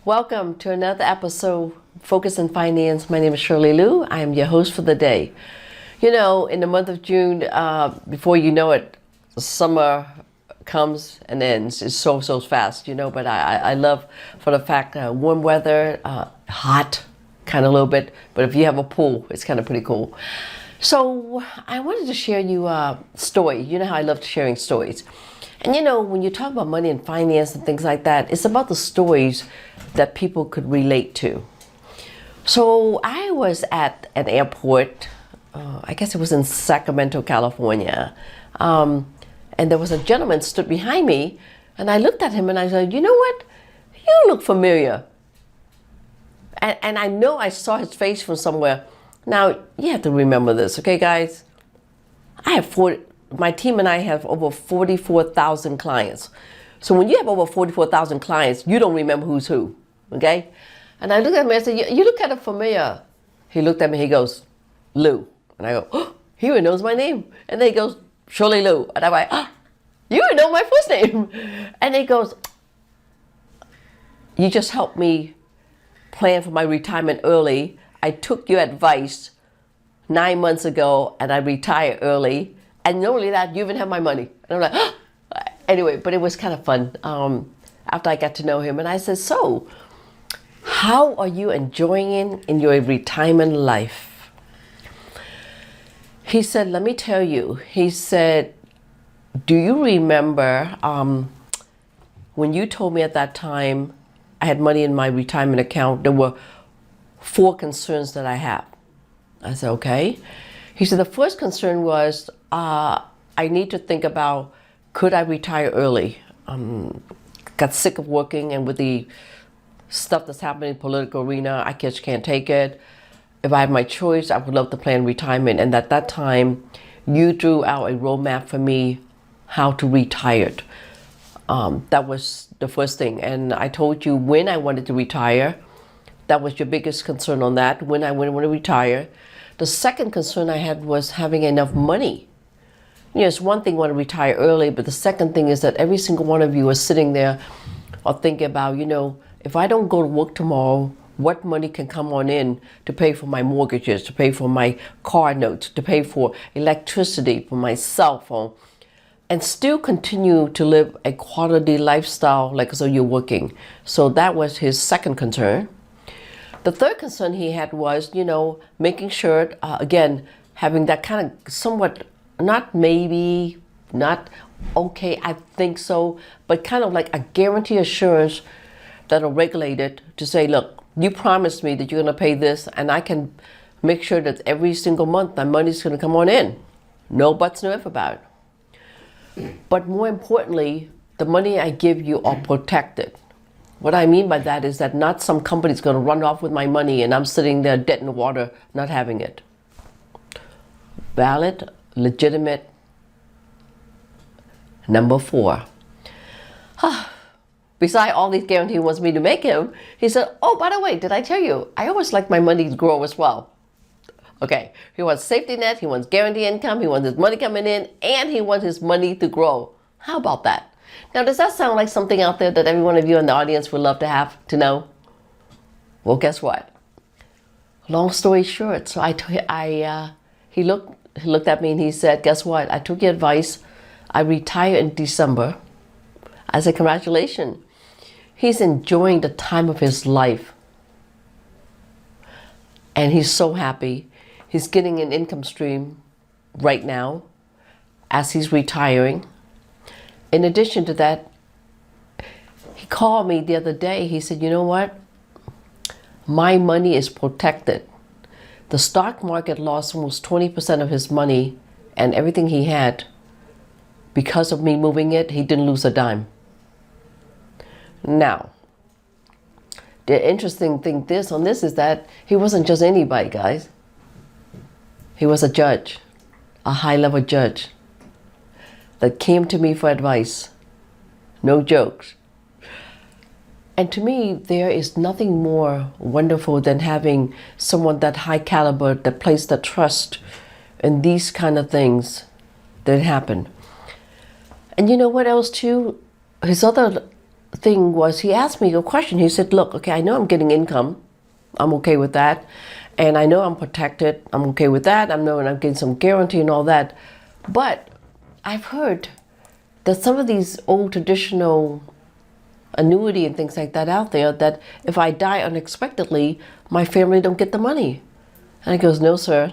Welcome to another episode, Focus on Finance. My name is Shirley Luu. I am your host for the day. You know, in the month of June, before you know it, summer comes and ends. It's so fast, you know, but I love for the fact warm weather, hot, kind of a little bit, but if you have a pool, it's kind of pretty cool. So I wanted to share you a story. You know how I love sharing stories. And you know, when you talk about money and finance and things like that, it's about the stories that people could relate to. So I was at an airport, I guess it was in Sacramento, California, and there was a gentleman stood behind me, and I looked at him and I said, you know what, you look familiar. And I know I saw his face from somewhere. Now, you have to remember this, okay, guys? My team and I have over 44,000 clients. So when you have over 44,000 clients, you don't remember who's who, okay? And I looked at him and I said, you look kind of familiar. He looked at me, he goes, Lou. And I go, oh, he even knows my name. And then he goes, Shirley Lou. And I'm like, oh, you even know my first name. And he goes, you just helped me plan for my retirement early. I took your advice 9 months ago and I retired early. And not only that, you even have my money. And I'm like, oh. Anyway, but it was kind of fun after I got to know him. And I said, so how are you enjoying in your retirement life? He said, let me tell you. He said, do you remember when you told me at that time I had money in my retirement account? There were 4 concerns that I have. I said, okay. He said, the first concern was, I need to think about, could I retire early? Got sick of working, and with the stuff that's happening in the political arena, I just can't take it. If I had my choice, I would love to plan retirement. And at that time, you drew out a roadmap for me how to retire. That was the first thing. And I told you when I wanted to retire. That was your biggest concern on that, when I want to retire. The second concern I had was having enough money. You know, it's one thing want to retire early, but the second thing is that every single one of you are sitting there or thinking about, you know, if I don't go to work tomorrow, what money can come on in to pay for my mortgages, to pay for my car notes, to pay for electricity, for my cell phone, and still continue to live a quality lifestyle like as though you're working. So that was his second concern. The third concern he had was, you know, making sure, again, having that kind of somewhat, not maybe, not okay, I think so, but kind of like a guarantee assurance that are regulated to say, look, you promised me that you're going to pay this, and I can make sure that every single month my money's going to come on in. No buts, no ifs about it. But more importantly, the money I give you are protected. What I mean by that is that not some company's going to run off with my money and I'm sitting there dead in the water not having it. Valid, legitimate. Number 4. Beside all these guarantees he wants me to make him, he said, oh, by the way, did I tell you, I always like my money to grow as well. Okay, he wants safety net, he wants guaranteed income, he wants his money coming in, and he wants his money to grow. How about that? Now, does that sound like something out there that every one of you in the audience would love to have, to know? Well, guess what? Long story short, so he looked at me and he said, guess what? I took your advice. I retired in December. I said, congratulations. He's enjoying the time of his life. And he's so happy. He's getting an income stream right now as he's retiring. In addition to that, he called me the other day. He said, you know what? My money is protected. The stock market lost almost 20% of his money and everything he had. Because of me moving it, he didn't lose a dime. Now, the interesting thing on this is that he wasn't just anybody, guys. He was a judge, a high-level judge that came to me for advice. No jokes. And to me, there is nothing more wonderful than having someone that high caliber that placed the trust in these kind of things that happen. And you know what else too? His other thing was, he asked me a question. He said, look, okay, I know I'm getting income. I'm okay with that. And I know I'm protected. I'm okay with that. I know I'm getting some guarantee and all that. But I've heard that some of these old traditional annuity and things like that out there, that if I die unexpectedly, my family don't get the money. And he goes, no, sir.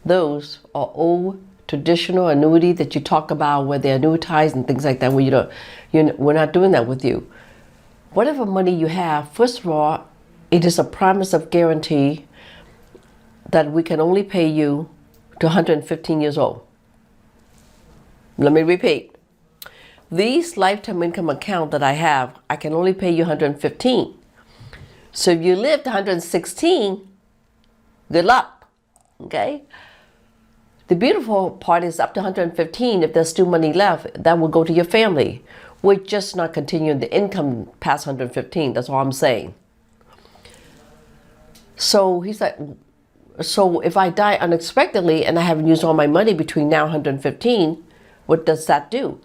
Those are old traditional annuity that you talk about where they're annuitized and things like that, where we're not doing that with you. Whatever money you have, first of all, it is a promise of guarantee that we can only pay you to 115 years old. Let me repeat. These lifetime income account that I have, I can only pay you 115. So if you lived 116, good luck, okay? The beautiful part is up to 115, if there's still money left, that will go to your family. We're just not continuing the income past 115, that's all I'm saying. So he's like, so if I die unexpectedly and I haven't used all my money between now and 115, what does that do?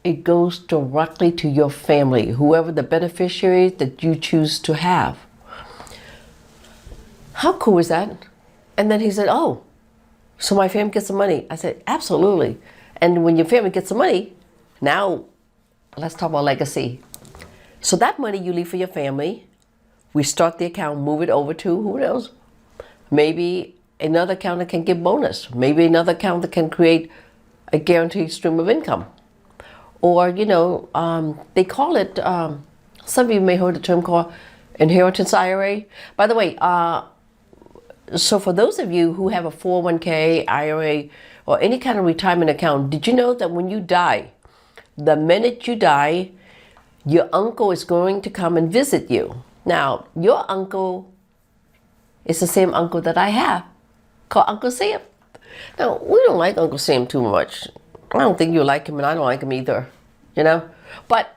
It goes directly to your family, whoever the beneficiaries that you choose to have. How cool is that? And then he said, oh, so my family gets some money. I said, absolutely. And when your family gets some money, now let's talk about legacy. So that money you leave for your family, we start the account, move it over to, who knows? Maybe another account that can give bonus. Maybe another account that can create a guaranteed stream of income. Or, they call it, some of you may have heard the term called inheritance IRA. By the way, so for those of you who have a 401k, IRA, or any kind of retirement account, did you know that when you die, the minute you die, your uncle is going to come and visit you? Now, your uncle is the same uncle that I have, called Uncle Sam. Now, we don't like Uncle Sam too much. I don't think you like him, and I don't like him either, But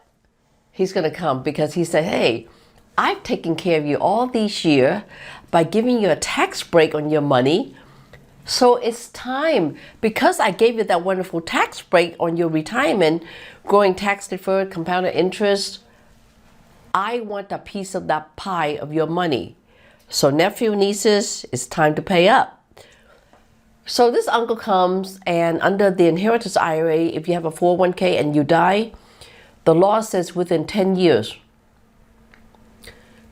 he's going to come because he said, hey, I've taken care of you all these years by giving you a tax break on your money. So it's time, because I gave you that wonderful tax break on your retirement, growing tax deferred, compounded interest, I want a piece of that pie of your money. So nephew, nieces, it's time to pay up. So this uncle comes, and under the inheritance IRA, if you have a 401k and you die, the law says within 10 years,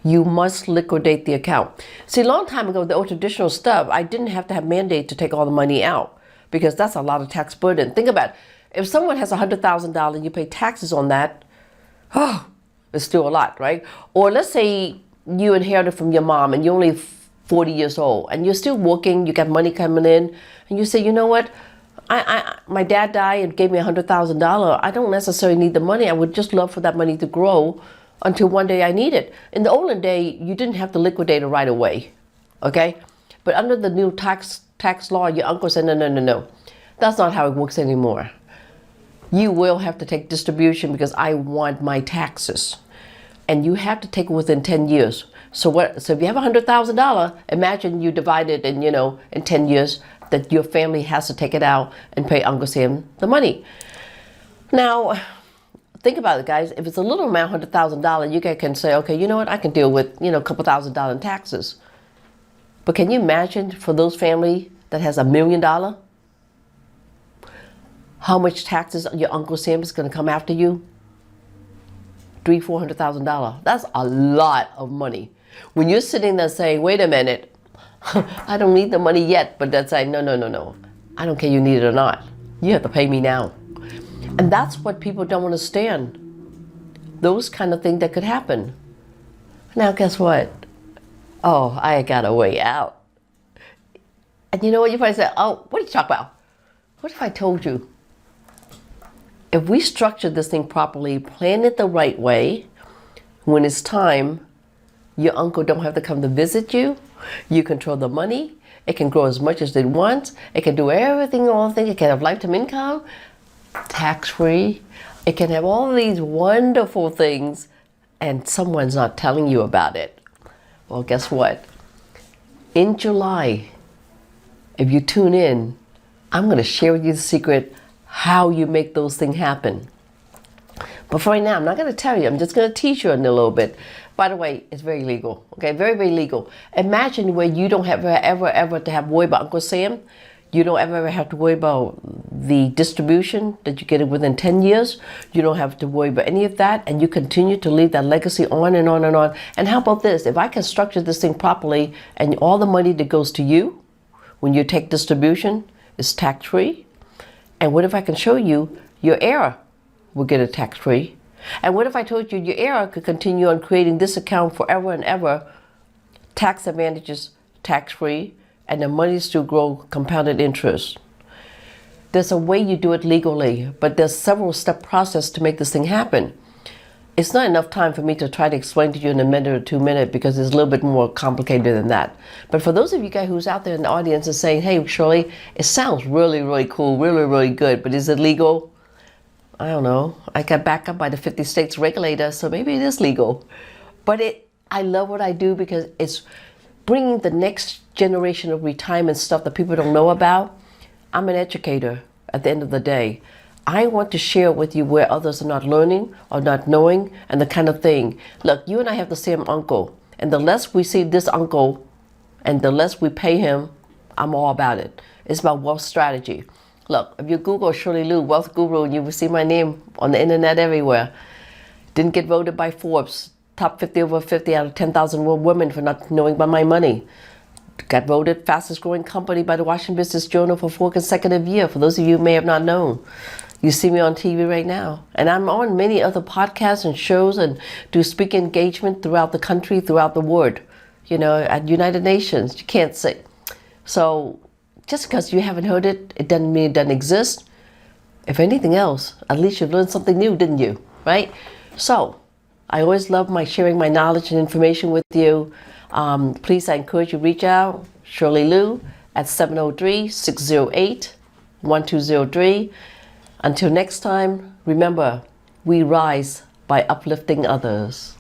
you must liquidate the account. See, a long time ago, the old traditional stuff, I didn't have to have mandate to take all the money out, because that's a lot of tax burden. Think about it. If someone has $100,000 and you pay taxes on that, it's still a lot, right? Or let's say you inherited from your mom and you're only 40 years old and you're still working, you got money coming in, and you say, you know what? My dad died and gave me $100,000. I don't necessarily need the money. I would just love for that money to grow until one day I need it. In the olden day, you didn't have to liquidate it right away, okay? But under the new tax law, your uncle said, no. That's not how it works anymore. You will have to take distribution because I want my taxes. And you have to take it within 10 years. So if you have $100,000, imagine you divide it in, in 10 years, that your family has to take it out and pay Uncle Sam the money. Now, think about it, guys. If it's a little amount, $100,000, you can say, okay, you know what? I can deal with, a couple $1,000 in taxes. But can you imagine for those family that has $1 million, how much taxes your Uncle Sam is going to come after you? $300,000-$400,000. That's a lot of money. When you're sitting there saying, wait a minute, I don't need the money yet, but that's like, no. I don't care you need it or not. You have to pay me now. And that's what people don't understand. Those kind of things that could happen. Now, guess what? Oh, I got a way out. And you know what? You probably say, oh, what are you talking about? What if I told you? If we structure this thing properly, plan it the right way, when it's time, your uncle don't have to come to visit you. You control the money. It can grow as much as it wants. It can do everything, all things. It can have lifetime income, tax-free. It can have all these wonderful things, and someone's not telling you about it. Well, guess what? In July, if you tune in, I'm going to share with you the secret how you make those things happen. But for right now, I'm not going to tell you. I'm just going to teach you in a little bit. By the way, it's very legal. Okay, very, very legal. Imagine where you don't have ever to have to worry about Uncle Sam. You don't ever have to worry about the distribution that you get within 10 years. You don't have to worry about any of that. And you continue to leave that legacy on and on and on. And how about this? If I can structure this thing properly and all the money that goes to you when you take distribution is tax-free. And what if I can show you your heir will get it tax-free? And what if I told you your heir could continue on creating this account forever and ever, tax advantages tax-free, and the money still grow compounded interest? There's a way you do it legally, but there's several step process to make this thing happen. It's not enough time for me to try to explain to you in a minute or 2 minutes because it's a little bit more complicated than that. But for those of you guys who's out there in the audience and saying, hey, Shirley, it sounds really, really cool, really, really good, but is it legal? I don't know. I got backed up by the 50 states regulator, so maybe it is legal. But I love what I do because it's bringing the next generation of retirement stuff that people don't know about. I'm an educator at the end of the day. I want to share with you where others are not learning or not knowing and the kind of thing. Look, you and I have the same uncle. And the less we see this uncle and the less we pay him, I'm all about it. It's about wealth strategy. Look, if you Google Shirley Luu, Wealth Guru, and you will see my name on the internet everywhere. Didn't get voted by Forbes, top 50 over 50 out of 10,000 women for not knowing about my money. Got voted fastest growing company by the Washington Business Journal for 4 consecutive years, for those of you who may have not known. You see me on TV right now. And I'm on many other podcasts and shows and do speaking engagement throughout the country, throughout the world. You know, at United Nations, you can't say. So just because you haven't heard it, it doesn't mean it doesn't exist. If anything else, at least you learned something new, didn't you? Right? So I always love sharing my knowledge and information with you. Please, I encourage you to reach out. Shirley Luu at 703-608-1203. Until next time, remember, we rise by uplifting others.